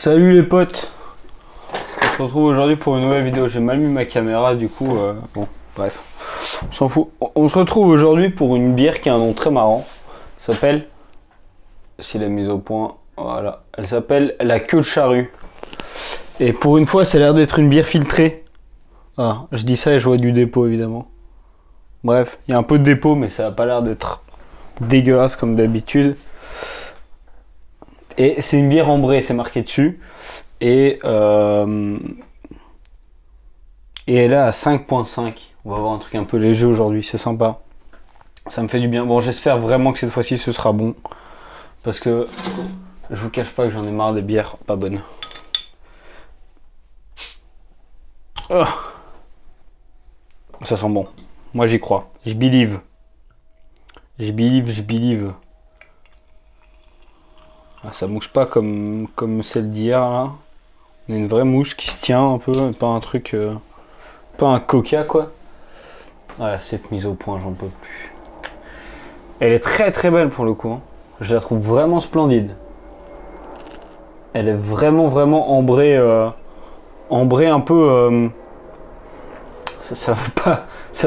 Salut les potes, on se retrouve aujourd'hui pour une nouvelle vidéo. J'ai mal mis ma caméra du coup, bon bref, on s'en fout. On se retrouve aujourd'hui pour une bière qui a un nom très marrant. Elle s'appelle, s'il est mise au point, voilà, elle s'appelle la queue de charrue. Et pour une fois ça a l'air d'être une bière filtrée. Ah, je dis ça et je vois du dépôt évidemment. Bref, il y a un peu de dépôt mais ça n'a pas l'air d'être dégueulasse comme d'habitude. Et c'est une bière ambrée, c'est marqué dessus. Et elle est à 5.5. On va avoir un truc un peu léger aujourd'hui, c'est sympa. Ça me fait du bien. Bon, j'espère vraiment que cette fois-ci ce sera bon. Parce que je vous cache pas que j'en ai marre des bières pas bonnes. Oh. Ça sent bon. Moi j'y crois. Je believe. Je believe. Ah, ça mouche pas comme celle d'hier là. On a une vraie mouche qui se tient un peu, pas un truc, pas un coca quoi. Voilà, cette mise au point, j'en peux plus. Elle est très très belle pour le coup. Hein. Je la trouve vraiment splendide. Elle est vraiment ambrée, ambrée un peu. Ça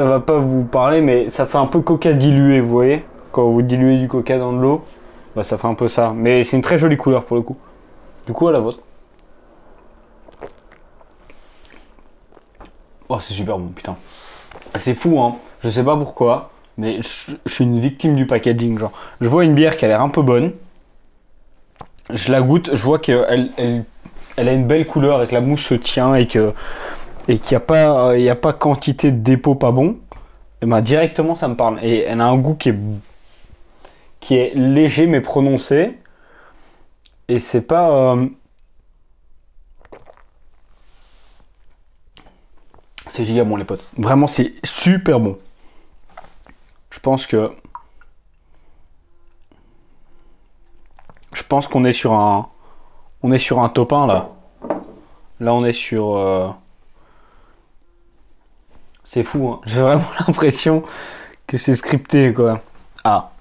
va pas vous parler, mais ça fait un peu coca dilué, vous voyez. Quand vous diluez du coca dans de l'eau, bah, ça fait un peu ça. Mais c'est une très jolie couleur pour le coup. Du coup, à la vôtre. Oh, c'est super bon, putain. C'est fou, hein. Je sais pas pourquoi, mais je suis une victime du packaging. Genre, je vois une bière qui a l'air un peu bonne. Je la goûte, je vois qu'elle elle a une belle couleur et que la mousse se tient et qu'il n'y a pas quantité de dépôt pas bon. Et bah, directement, ça me parle. Et elle a un goût qui est léger mais prononcé. Et c'est pas... C'est giga bon les potes. Vraiment c'est super bon. Je pense qu'on est sur un... On est sur un top 1 là. Là on est sur... C'est fou hein. J'ai vraiment l'impression que c'est scripté quoi. Ah.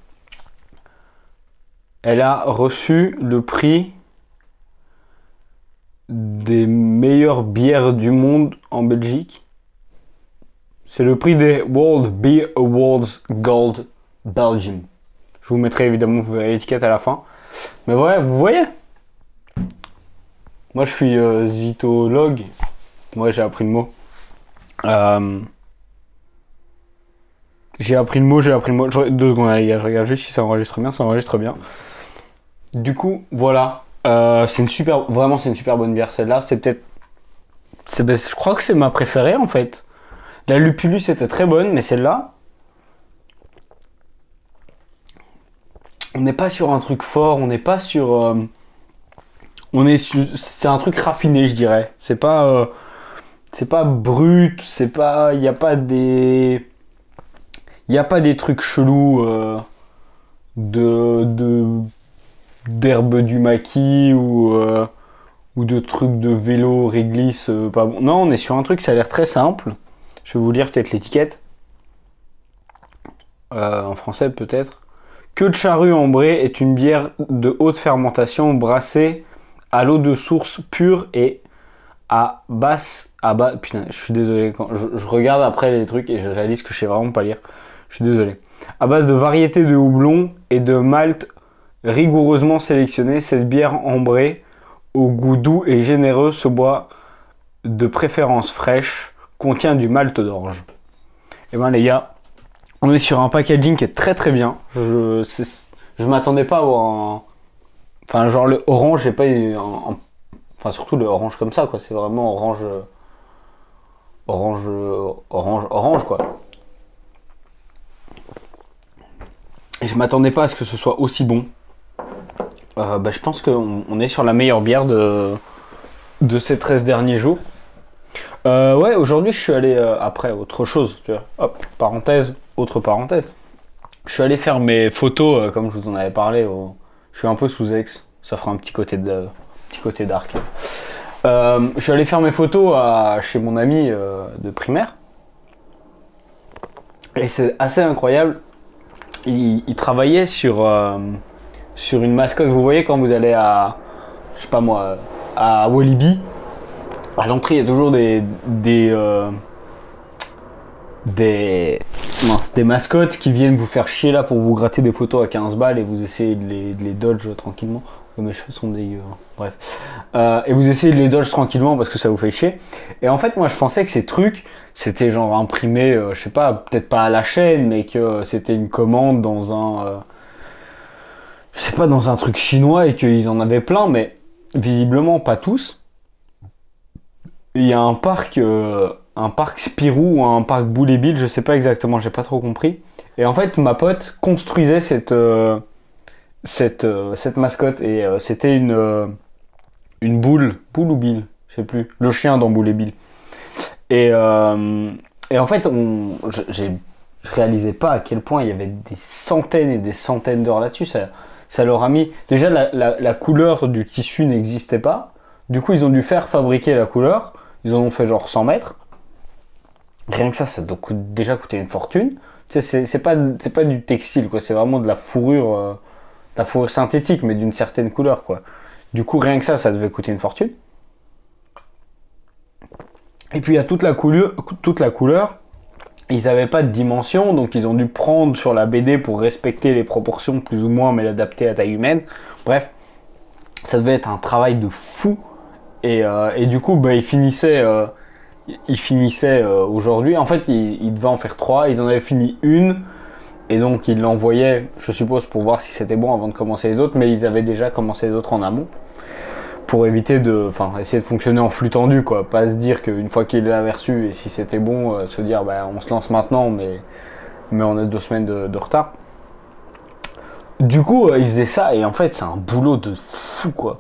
Elle a reçu le prix des meilleures bières du monde en Belgique. C'est le prix des World Beer Awards Gold Belgium. Je vous mettrai évidemment, vous verrez l'étiquette à la fin. Mais ouais, vous voyez. Moi je suis zytologue. Moi j'ai appris le mot. J'ai appris le mot. 2 secondes les gars, je regarde juste si ça enregistre bien, ça enregistre bien. Du coup, voilà. C'est une super bonne bière celle-là. C'est peut-être... je crois que c'est ma préférée en fait. La Lupulus était très bonne, mais celle-là, on n'est pas sur un truc fort, on n'est pas sur... c'est un truc raffiné, je dirais. C'est pas brut, c'est pas... Il n'y a pas des... Il n'y a pas des trucs chelous d'herbe du maquis ou de trucs de vélo réglisse pas bon. Non, on est sur un truc, ça a l'air très simple. Je vais vous lire peut-être l'étiquette. En français peut-être. Queue de charrue ambrée est une bière de haute fermentation brassée à l'eau de source pure et à basse... Putain, je suis désolé. Quand je regarde après les trucs et je réalise que je sais vraiment pas lire. Je suis désolé. À base de variétés de houblon et de malt rigoureusement sélectionnés, cette bière ambrée, au goût doux et généreux, se boit de préférence fraîche, contient du malt d'orge. Et ben les gars, on est sur un packaging qui est très très bien. Je m'attendais pas à avoir un... Enfin genre le orange, j'ai pas eu enfin surtout le orange comme ça quoi, c'est vraiment orange quoi. Et je m'attendais pas à ce que ce soit aussi bon. Je pense qu'on est sur la meilleure bière de ces 13 derniers jours. Ouais, aujourd'hui je suis allé, après autre chose, tu vois, hop, parenthèse, autre parenthèse. Je suis allé faire mes photos, comme je vous en avais parlé, je suis un peu sous ex, ça fera un petit côté dark. Je suis allé faire mes photos chez mon ami de primaire. Et c'est assez incroyable, il travaillait sur une mascotte, vous voyez quand vous allez à, je sais pas moi, à Walibi, à l'entrée, il y a toujours des mascottes qui viennent vous faire chier là pour vous gratter des photos à 15 balles et vous essayez de les dodge tranquillement. Oh, mes cheveux sont dégueux, hein. Bref. Et vous essayez de les dodge tranquillement parce que ça vous fait chier. Et en fait, moi je pensais que ces trucs, c'était genre imprimé, je sais pas, peut-être pas à la chaîne, mais que c'était une commande dans un... je sais pas, dans un truc chinois et qu'ils en avaient plein, mais visiblement pas tous. Il y a un parc Spirou ou un parc Boule et Bill, je sais pas exactement, j'ai pas trop compris. Et en fait, ma pote construisait cette mascotte et c'était une boule ou Bill, je sais plus, le chien dans Boule et Bill. Et en fait, je réalisais pas à quel point il y avait des centaines et des centaines d'heures là-dessus. Ça leur a mis... Déjà, la couleur du tissu n'existait pas. Du coup, ils ont dû faire fabriquer la couleur. Ils en ont fait genre 100 mètres. Rien que ça doit déjà coûter une fortune. Tu sais, c'est pas du textile, quoi. C'est vraiment de la fourrure synthétique, mais d'une certaine couleur, quoi. Du coup, rien que ça devait coûter une fortune. Et puis, il y a toute la couleur. Ils n'avaient pas de dimension, donc ils ont dû prendre sur la BD pour respecter les proportions plus ou moins, mais l'adapter à taille humaine. Bref, ça devait être un travail de fou. Et du coup, bah, ils finissaient aujourd'hui. En fait, ils devaient en faire 3. Ils en avaient fini une. Et donc, ils l'envoyaient, je suppose, pour voir si c'était bon avant de commencer les autres. Mais ils avaient déjà commencé les autres en amont. Pour éviter essayer de fonctionner en flux tendu, quoi. Pas se dire qu'une fois qu'il l'avait reçu et si c'était bon, se dire, bah, on se lance maintenant, mais on a 2 semaines de retard. Du coup, ils faisaient ça et en fait, c'est un boulot de fou, quoi.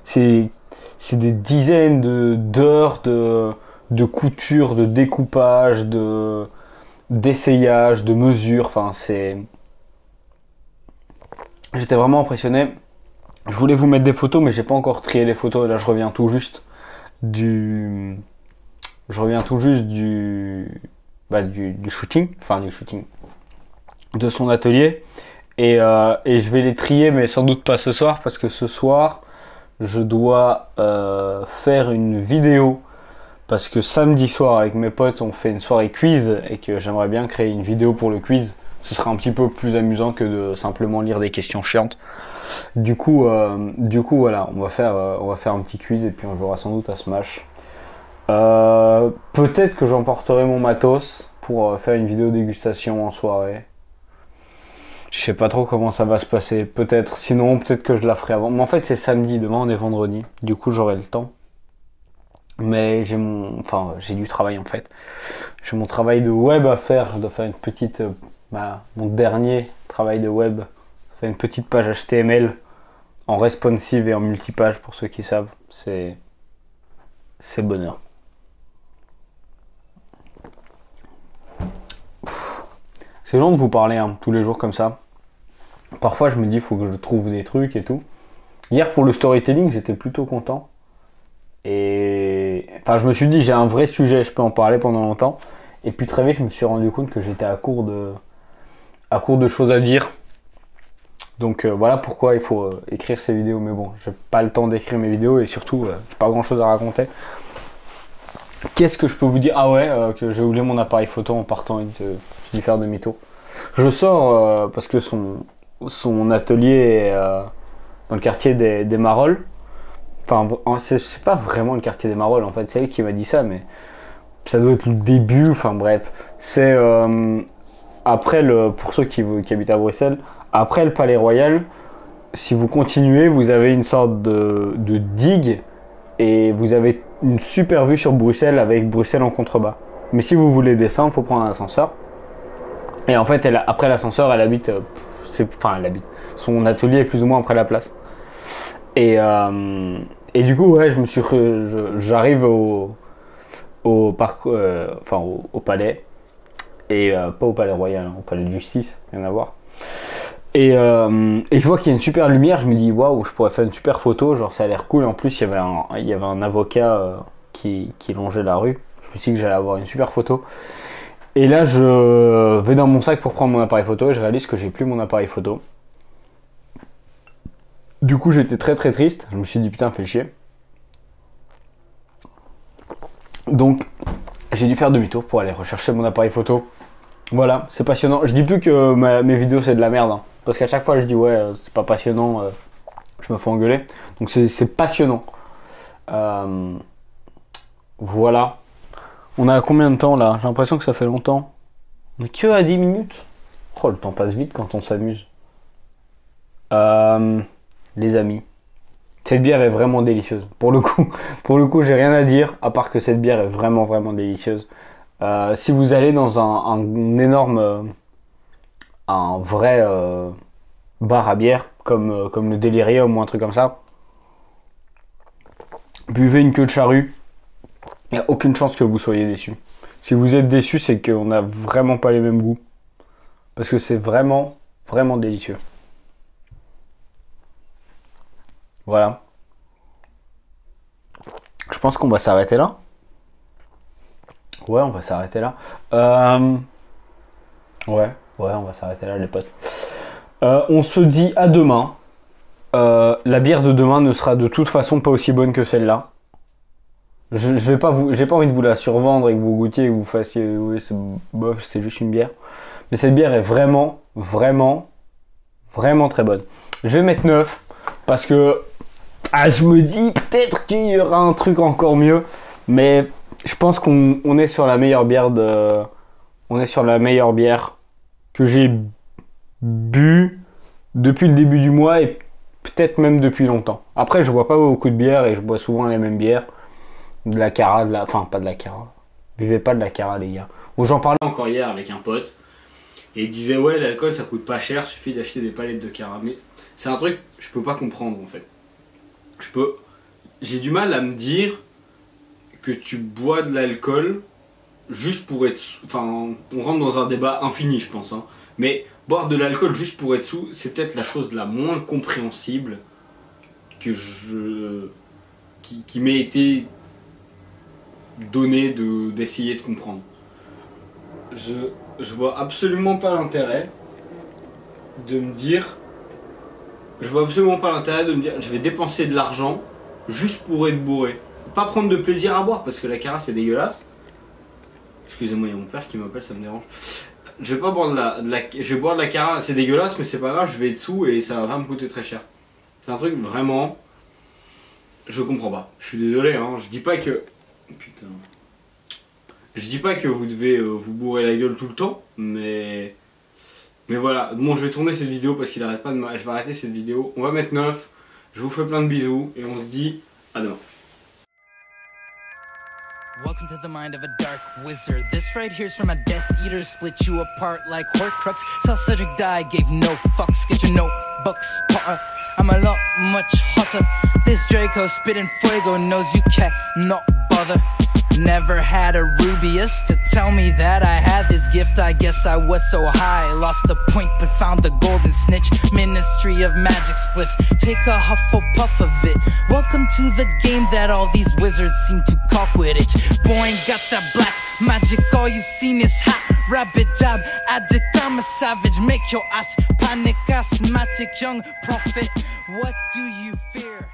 C'est des dizaines d'heures de couture, de découpage, d'essayage, de mesure. Enfin, j'étais vraiment impressionné. Je voulais vous mettre des photos, mais j'ai pas encore trié les photos. Là, je reviens tout juste du shooting, de son atelier. Et je vais les trier, mais sans doute pas ce soir, parce que ce soir, je dois faire une vidéo. Parce que samedi soir, avec mes potes, on fait une soirée quiz et que j'aimerais bien créer une vidéo pour le quiz. Ce sera un petit peu plus amusant que de simplement lire des questions chiantes. Du coup, voilà, on va faire un petit quiz et puis on jouera sans doute à Smash. Peut-être que j'emporterai mon matos pour faire une vidéo dégustation en soirée. Je sais pas trop comment ça va se passer. Peut-être, sinon peut-être que je la ferai avant. Mais en fait, c'est samedi, demain on est vendredi. Du coup, j'aurai le temps. Mais j'ai du travail en fait. J'ai mon travail de web à faire. Je dois faire une petite, mon dernier travail de web. Faire une petite page HTML en responsive et en multipage pour ceux qui savent. C'est le bonheur. C'est long de vous parler hein, tous les jours comme ça. Parfois je me dis il faut que je trouve des trucs et tout. Hier pour le storytelling j'étais plutôt content. Et enfin je me suis dit j'ai un vrai sujet, je peux en parler pendant longtemps. Et puis très vite je me suis rendu compte que j'étais à court de choses à dire. Donc voilà pourquoi il faut écrire ces vidéos. Mais bon, j'ai pas le temps d'écrire mes vidéos et surtout j'ai pas grand chose à raconter. Qu'est-ce que je peux vous dire? Ah ouais, que j'ai oublié mon appareil photo en partant et j'ai dû faire demi-tour. Je sors parce que son atelier est dans le quartier des Marolles. Enfin, c'est pas vraiment le quartier des Marolles en fait, c'est elle qui m'a dit ça, mais ça doit être le début, enfin bref. C'est après pour ceux qui habitent à Bruxelles, après le Palais Royal, si vous continuez, vous avez une sorte de digue et vous avez une super vue sur Bruxelles avec Bruxelles en contrebas. Mais si vous voulez descendre, il faut prendre un ascenseur. Et en fait, après l'ascenseur, elle habite, son atelier est plus ou moins après la place. Et du coup, ouais, j'arrive au parc, au palais. Et pas au palais royal, hein, au palais de justice, rien à voir. Et je vois qu'il y a une super lumière, je me dis waouh, je pourrais faire une super photo, genre ça a l'air cool. En plus, il y avait un avocat qui longeait la rue. Je me suis dit que j'allais avoir une super photo. Et là, je vais dans mon sac pour prendre mon appareil photo et je réalise que j'ai plus mon appareil photo. Du coup, j'étais très très triste. Je me suis dit putain, fais chier. Donc j'ai dû faire demi-tour pour aller rechercher mon appareil photo. Voilà, c'est passionnant. Je dis plus que mes vidéos c'est de la merde, hein, parce qu'à chaque fois je dis ouais c'est pas passionnant, je me fais engueuler. Donc c'est passionnant. Voilà. On a combien de temps là? J'ai l'impression que ça fait longtemps. On est que à 10 minutes. Oh, le temps passe vite quand on s'amuse. Les amis, cette bière est vraiment délicieuse. Pour le coup, j'ai rien à dire à part que cette bière est vraiment vraiment délicieuse. Si vous allez dans un énorme, un vrai bar à bière comme le Delirium ou un truc comme ça, buvez une queue de charrue. Il n'y a aucune chance que vous soyez déçus. Si vous êtes déçus, c'est qu'on n'a vraiment pas les mêmes goûts. Parce que c'est vraiment, vraiment délicieux. Voilà. Je pense qu'on va s'arrêter là. Ouais, on va s'arrêter là. Ouais, on va s'arrêter là, les potes. On se dit à demain. La bière de demain ne sera de toute façon pas aussi bonne que celle-là. J'ai pas envie de vous la survendre et que vous goûtiez et que vous fassiez, oui, c'est bof, c'est juste une bière. Mais cette bière est vraiment, vraiment, vraiment très bonne. Je vais mettre 9 parce que je me dis peut-être qu'il y aura un truc encore mieux. Mais je pense qu'on est sur la meilleure bière que j'ai bu depuis le début du mois et peut-être même depuis longtemps. Après, je bois pas beaucoup de bières et je bois souvent les mêmes bières. De la Cara, enfin pas de la Cara. Buvez pas de la Cara, les gars. Bon, j'en parlais encore hier avec un pote et il disait ouais, l'alcool ça coûte pas cher, suffit d'acheter des palettes de Cara. Mais c'est un truc je peux pas comprendre en fait. J'ai du mal à me dire que tu bois de l'alcool juste pour être enfin, on rentre dans un débat infini, je pense, hein. Mais boire de l'alcool juste pour être sous, c'est peut-être la chose la moins compréhensible que qui m'ait été donné d'essayer de comprendre. Je vois absolument pas l'intérêt de me dire je vais dépenser de l'argent juste pour être bourré. Pas prendre de plaisir à boire parce que la Cara c'est dégueulasse. Excusez-moi, il y a mon père qui m'appelle, ça me dérange. Je vais pas boire je vais boire de la Cara, c'est dégueulasse mais c'est pas grave, je vais être sous et ça va pas me coûter très cher. C'est un truc vraiment, je comprends pas. Je suis désolé, hein, je dis pas que putain. Je dis pas que vous devez vous bourrer la gueule tout le temps, mais voilà. Bon, je vais tourner cette vidéo parce qu'il arrête pas de je vais arrêter cette vidéo. On va mettre 9. Je vous fais plein de bisous et on se dit à demain. Welcome to the mind of a dark wizard. This right here's from a Death Eater. Split you apart like Horcrux. Saw Cedric die, gave no fucks. Get your notebooks, Potter. I'm a lot much hotter. This Draco spitting fuego knows you cannot bother. Never had a Rubius to tell me that I had this gift. I guess I was so high, lost the point but found the golden snitch. Ministry of Magic spliff, take a Hufflepuff of it. Welcome to the game that all these wizards seem to call Quidditch. Boy, ain't got that black magic, all you've seen is hot. Rabbit dab, addict, I'm a savage. Make your ass panic, asthmatic young prophet. What do you fear?